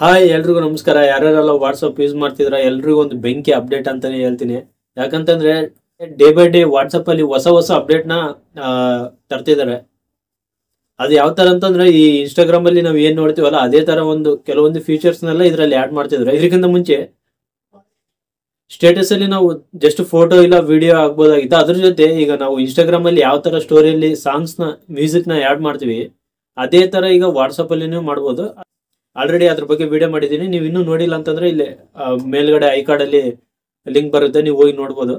Hi ಎಲ್ರಿಗೂ ನಮಸ್ಕಾರ. ಯಾರ್ಯಾರೆಲ್ಲ WhatsApp use ಮಾಡ್ತಿದ್ರ ಎಲ್ರಿಗೂ ಒಂದು ಬೆಂಕಿ ಅಪ್ಡೇಟ್ ಅಂತಾನೆ ಹೇಳ್ತೀನಿ. ಯಾಕಂತಂದ್ರೆ ಡೇ ಬೈ ಡೇ ವಾಟ್ಸಪ್ ಅಲ್ಲಿ ಹೊಸ ಹೊಸ ಅಪ್ಡೇಟ್ ನ ತರ್ತಿದ್ದಾರೆ. ಅದು ಯಾವ ತರ ಅಂತಂದ್ರೆ ಈ ಇನ್ಸ್ಟಾಗ್ರಾಮ್ ಅಲ್ಲಿ ನಾವು ಏನ್ ನೋಡ್ತೀವಲ್ಲ ಅದೇ ತರ ಒಂದು ಕೆಲವೊಂದು ಫೀಚರ್ಸ್ ನೆಲ್ಲ ಇದರಲ್ಲಿ ಆಡ್ ಮಾಡ್ತಿದ್ರು. ಇದಕ್ಕಿಂತ ಮುಂಚೆ ಸ್ಟೇಟಸ್ ಅಲ್ಲಿ ನಾವು ಜಸ್ಟ್ ಫೋಟೋ ಇಲ್ಲ ವಿಡಿಯೋ ಆಗ್ಬೋದಾಗಿತ್ತು. ಅದ್ರ ಜೊತೆ ಈಗ ನಾವು ಇನ್ಸ್ಟಾಗ್ರಾಮ್ ಅಲ್ಲಿ ಯಾವ ತರ ಸ್ಟೋರಿಯಲ್ಲಿ ಸಾಂಗ್ಸ್ ನ ಮ್ಯೂಸಿಕ್ ನ ಆಡ್ ಮಾಡ್ತೀವಿ ಅದೇ ತರ ಈಗ ವಾಟ್ಸಪ್ ಅಲ್ಲಿ ನೀವು ಮಾಡ್ಬೋದು. ಆಲ್ರೆಡಿ ಅದ್ರ ಬಗ್ಗೆ ವಿಡಿಯೋ ಮಾಡಿದ್ದೀನಿ. ನೀವು ಇನ್ನೂ ನೋಡಿಲ್ಲ ಅಂತಂದ್ರೆ ಇಲ್ಲಿ ಮೇಲ್ಗಡೆ ಐ ಕಾರ್ಡ್ ಅಲ್ಲಿ ಲಿಂಕ್ ಬರುತ್ತೆ, ನೀವು ಹೋಗಿ ನೋಡ್ಬೋದು.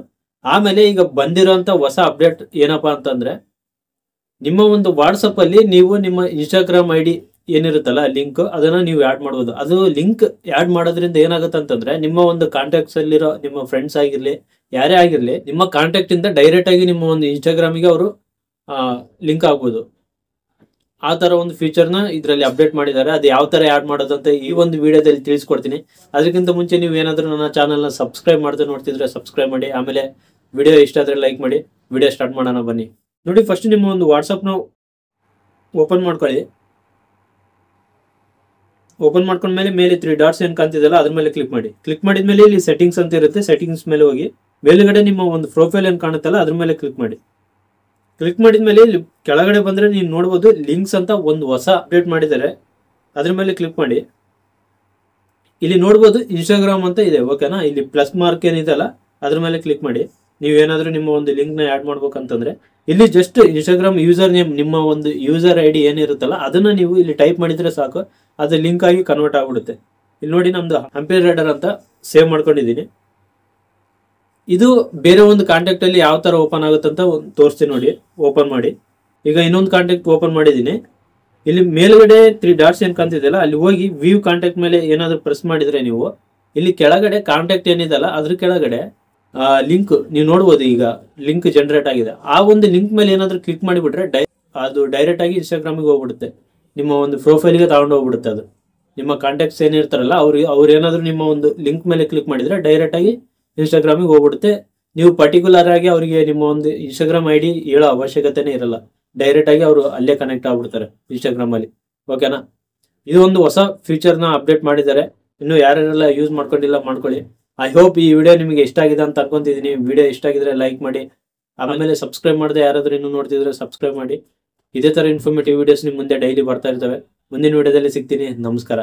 ಆಮೇಲೆ ಈಗ ಬಂದಿರೋಂಥ ಹೊಸ ಅಪ್ಡೇಟ್ ಏನಪ್ಪಾ ಅಂತಂದ್ರೆ ನಿಮ್ಮ ಒಂದು ವಾಟ್ಸಪ್ ಅಲ್ಲಿ ನೀವು ನಿಮ್ಮ ಇನ್ಸ್ಟಾಗ್ರಾಮ್ ಐಡಿ ಏನಿರುತ್ತಲ್ಲ ಲಿಂಕ್ ಅದನ್ನ ನೀವು ಆಡ್ ಮಾಡ್ಬೋದು. ಅದು ಲಿಂಕ್ ಆಡ್ ಮಾಡೋದ್ರಿಂದ ಏನಾಗುತ್ತೆ ಅಂತಂದ್ರೆ ನಿಮ್ಮ ಒಂದು ಕಾಂಟ್ಯಾಕ್ಟ್ಸ್ ಅಲ್ಲಿರೋ ನಿಮ್ಮ ಫ್ರೆಂಡ್ಸ್ ಆಗಿರ್ಲಿ ಯಾರೇ ಆಗಿರ್ಲಿ ನಿಮ್ಮ ಕಾಂಟ್ಯಾಕ್ಟ್ ಇಂದ ಡೈರೆಕ್ಟ್ ಆಗಿ ನಿಮ್ಮ ಒಂದು ಇನ್ಸ್ಟಾಗ್ರಾಮಿಗೆ ಅವರು ಲಿಂಕ್ ಆಗ್ಬೋದು. ಆ ತರ ಒಂದು ಫೀಚರ್ ನ ಇದರಲ್ಲಿ ಅಪ್ಡೇಟ್ ಮಾಡಿದ್ದಾರೆ. ಅದು ಯಾವ ತರ ಆಡ್ ಮಾಡೋದು ಅಂತ ಈ ಒಂದು ವಿಡಿಯೋದಲ್ಲಿ ತಿಳಿಸ್ಕೊಡ್ತೀನಿ. ಅದಕ್ಕಿಂತ ಮುಂಚೆ ನೀವು ಏನಾದ್ರೂ ನನ್ನ ಚಾನಲ್ ನ ಸಬ್ಸ್ಕ್ರೈಬ್ ಮಾಡದೆ ನೋಡ್ತಿದ್ರೆ ಸಬ್ಸ್ಕ್ರೈಬ್ ಮಾಡಿ. ಆಮೇಲೆ ವಿಡಿಯೋ ಇಷ್ಟ ಆದ್ರೆ ಲೈಕ್ ಮಾಡಿ. ವಿಡಿಯೋ ಸ್ಟಾರ್ಟ್ ಮಾಡೋಣ ಬನ್ನಿ. ನೋಡಿ, ಫಸ್ಟ್ ನಿಮ್ಮ ಒಂದು ವಾಟ್ಸಪ್ ನ ಓಪನ್ ಮಾಡ್ಕೊಳ್ಳಿ. ಓಪನ್ ಮಾಡ್ಕೊಂಡ್ಮೇಲೆ ಮೇಲೆ 3 ಡಾಟ್ಸ್ ಏನ್ ಕಾಣ್ತಿದೆಯಲ್ಲ ಅದ್ರ ಮೇಲೆ ಕ್ಲಿಕ್ ಮಾಡಿ. ಕ್ಲಿಕ್ ಮಾಡಿದ್ಮೇಲೆ ಇಲ್ಲಿ ಸೆಟ್ಟಿಂಗ್ಸ್ ಅಂತ ಇರುತ್ತೆ. ಸೆಟ್ಟಿಂಗ್ಸ್ ಮೇಲೆ ಹೋಗಿ ಮೇಲ್ಗಡೆ ನಿಮ್ಮ ಒಂದು ಪ್ರೊಫೈಲ್ ಏನ್ ಕಾಣುತ್ತಲ್ಲ ಅದ್ರ ಮೇಲೆ ಕ್ಲಿಕ್ ಮಾಡಿ. ಕ್ಲಿಕ್ ಮಾಡಿದ್ಮೇಲೆ ಇಲ್ಲಿ ಕೆಳಗಡೆ ಬಂದ್ರೆ ನೀವು ನೋಡ್ಬೋದು ಲಿಂಕ್ಸ್ ಅಂತ ಒಂದು ಹೊಸ ಅಪ್ಡೇಟ್ ಮಾಡಿದ್ದಾರೆ. ಅದ್ರ ಮೇಲೆ ಕ್ಲಿಕ್ ಮಾಡಿ. ಇಲ್ಲಿ ನೋಡ್ಬೋದು ಇನ್ಸ್ಟಾಗ್ರಾಮ್ ಅಂತ ಇದೆ, ಓಕೆನಾ. ಇಲ್ಲಿ ಪ್ಲಸ್ ಮಾರ್ಕ್ ಏನಿದೆಲ್ಲ ಅದ್ರ ಮೇಲೆ ಕ್ಲಿಕ್ ಮಾಡಿ. ನೀವೇನಾದ್ರೂ ನಿಮ್ಮ ಒಂದು ಲಿಂಕ್ ನ ಆಡ್ ಮಾಡ್ಬೇಕಂತಂದ್ರೆ ಇಲ್ಲಿ ಜಸ್ಟ್ ಇನ್ಸ್ಟಾಗ್ರಾಮ್ ಯೂಸರ್ ನೇಮ್ ನಿಮ್ಮ ಒಂದು ಯೂಸರ್ ಐಡಿ ಏನಿರುತ್ತಲ್ಲ ಅದನ್ನ ನೀವು ಇಲ್ಲಿ ಟೈಪ್ ಮಾಡಿದ್ರೆ ಸಾಕು, ಅದು ಲಿಂಕ್ ಆಗಿ ಕನ್ವರ್ಟ್ ಆಗ್ಬಿಡುತ್ತೆ. ಇಲ್ಲಿ ನೋಡಿ, ನಮ್ದು ಹಂಪಿ ರೈಡರ್ ಅಂತ ಸೇವ್ ಮಾಡ್ಕೊಂಡಿದ್ದೀನಿ. ಇದು ಬೇರೆ ಒಂದು ಕಾಂಟ್ಯಾಕ್ಟ್ ಅಲ್ಲಿ ಯಾವ ತರ ಓಪನ್ ಆಗುತ್ತೆ ಅಂತ ತೋರಿಸ್ತೀನಿ ನೋಡಿ. ಓಪನ್ ಮಾಡಿ. ಈಗ ಇನ್ನೊಂದು ಕಾಂಟ್ಯಾಕ್ಟ್ ಓಪನ್ ಮಾಡಿದ್ದೀನಿ. ಇಲ್ಲಿ ಮೇಲ್ಗಡೆ 3 ಡಾಟ್ಸ್ ಏನ್ ಕಾಣ್ತಿದೆಯಲ್ಲ ಅಲ್ಲಿ ಹೋಗಿ ವ್ಯೂ ಕಾಂಟ್ಯಾಕ್ಟ್ ಮೇಲೆ ಏನಾದ್ರು ಪ್ರೆಸ್ ಮಾಡಿದ್ರೆ ನೀವು ಇಲ್ಲಿ ಕೆಳಗಡೆ ಕಾಂಟ್ಯಾಕ್ಟ್ ಏನಿದೆಲ್ಲ ಅದ್ರ ಕೆಳಗಡೆ ಲಿಂಕ್ ನೀವು ನೋಡ್ಬೋದು. ಈಗ ಲಿಂಕ್ ಜನರೇಟ್ ಆಗಿದೆ. ಆ ಒಂದು ಲಿಂಕ್ ಮೇಲೆ ಏನಾದ್ರು ಕ್ಲಿಕ್ ಮಾಡಿಬಿಟ್ರೆ ಅದು ಡೈರೆಕ್ಟ್ ಆಗಿ ಇನ್ಸ್ಟಾಗ್ರಾಮಿಗೆ ಹೋಗ್ಬಿಡುತ್ತೆ. ನಿಮ್ಮ ಒಂದು ಪ್ರೊಫೈಲ್ಗೆ ತಗೊಂಡು ಹೋಗ್ಬಿಡುತ್ತೆ. ಅದು ನಿಮ್ಮ ಕಾಂಟ್ಯಾಕ್ಟ್ಸ್ ಏನಿರ್ತಾರಲ್ಲ ಅವ್ರು ಏನಾದ್ರು ನಿಮ್ಮ ಒಂದು ಲಿಂಕ್ ಮೇಲೆ ಕ್ಲಿಕ್ ಮಾಡಿದ್ರೆ ಡೈರೆಕ್ಟ್ ಆಗಿ ಇನ್ಸ್ಟಾಗ್ರಾಮಿಗೆ ಹೋಗ್ಬಿಡುತ್ತೆ. ನೀವು ಪರ್ಟಿಕ್ಯುಲರ್ ಆಗಿ ಅವರಿಗೆ ನಿಮ್ಮ ಒಂದು ಇನ್ಸ್ಟಾಗ್ರಾಮ್ ಐಡಿ ಹೇಳೋ ಅವಶ್ಯಕತೆನೇ ಇರಲ್ಲ. ಡೈರೆಕ್ಟ್ ಆಗಿ ಅವರು ಅಲ್ಲೇ ಕನೆಕ್ಟ್ ಆಗ್ಬಿಡ್ತಾರೆ ಇನ್ಸ್ಟಾಗ್ರಾಮ್ ಅಲ್ಲಿ, ಓಕೆನಾ. ಇದು ಒಂದು ಹೊಸ ಫೀಚರ್ ನ ಅಪ್ಡೇಟ್ ಮಾಡಿದ್ದಾರೆ. ಇನ್ನು ಯಾರ್ಯಾರೆಲ್ಲ ಯೂಸ್ ಮಾಡ್ಕೊಂಡಿಲ್ಲ ಮಾಡ್ಕೊಳ್ಳಿ. ಐ ಹೋಪ್ ಈ ವಿಡಿಯೋ ನಿಮಗೆ ಇಷ್ಟ ಆಗಿದೆ ಅಂತ ಅನ್ಕೊಂತಿದ್ದೀನಿ. ವಿಡಿಯೋ ಇಷ್ಟ ಆಗಿದ್ರೆ ಲೈಕ್ ಮಾಡಿ. ಆಮೇಲೆ ಸಬ್ಸ್ಕ್ರೈಬ್ ಮಾಡದೆ ಯಾರಾದ್ರೂ ಇನ್ನೂ ನೋಡ್ತಿದ್ರೆ ಸಬ್ಸ್ಕ್ರೈಬ್ ಮಾಡಿ. ಇದೇ ತರ ಇನ್ಫಾರ್ಮೇಟಿವ್ ವಿಡಿಯೋಸ್ ನಿಮ್ ಮುಂದೆ ಡೈಲಿ ಬರ್ತಾ ಇರ್ತವೆ. ಮುಂದಿನ ವಿಡಿಯೋದಲ್ಲಿ ಸಿಗ್ತೀನಿ. ನಮಸ್ಕಾರ.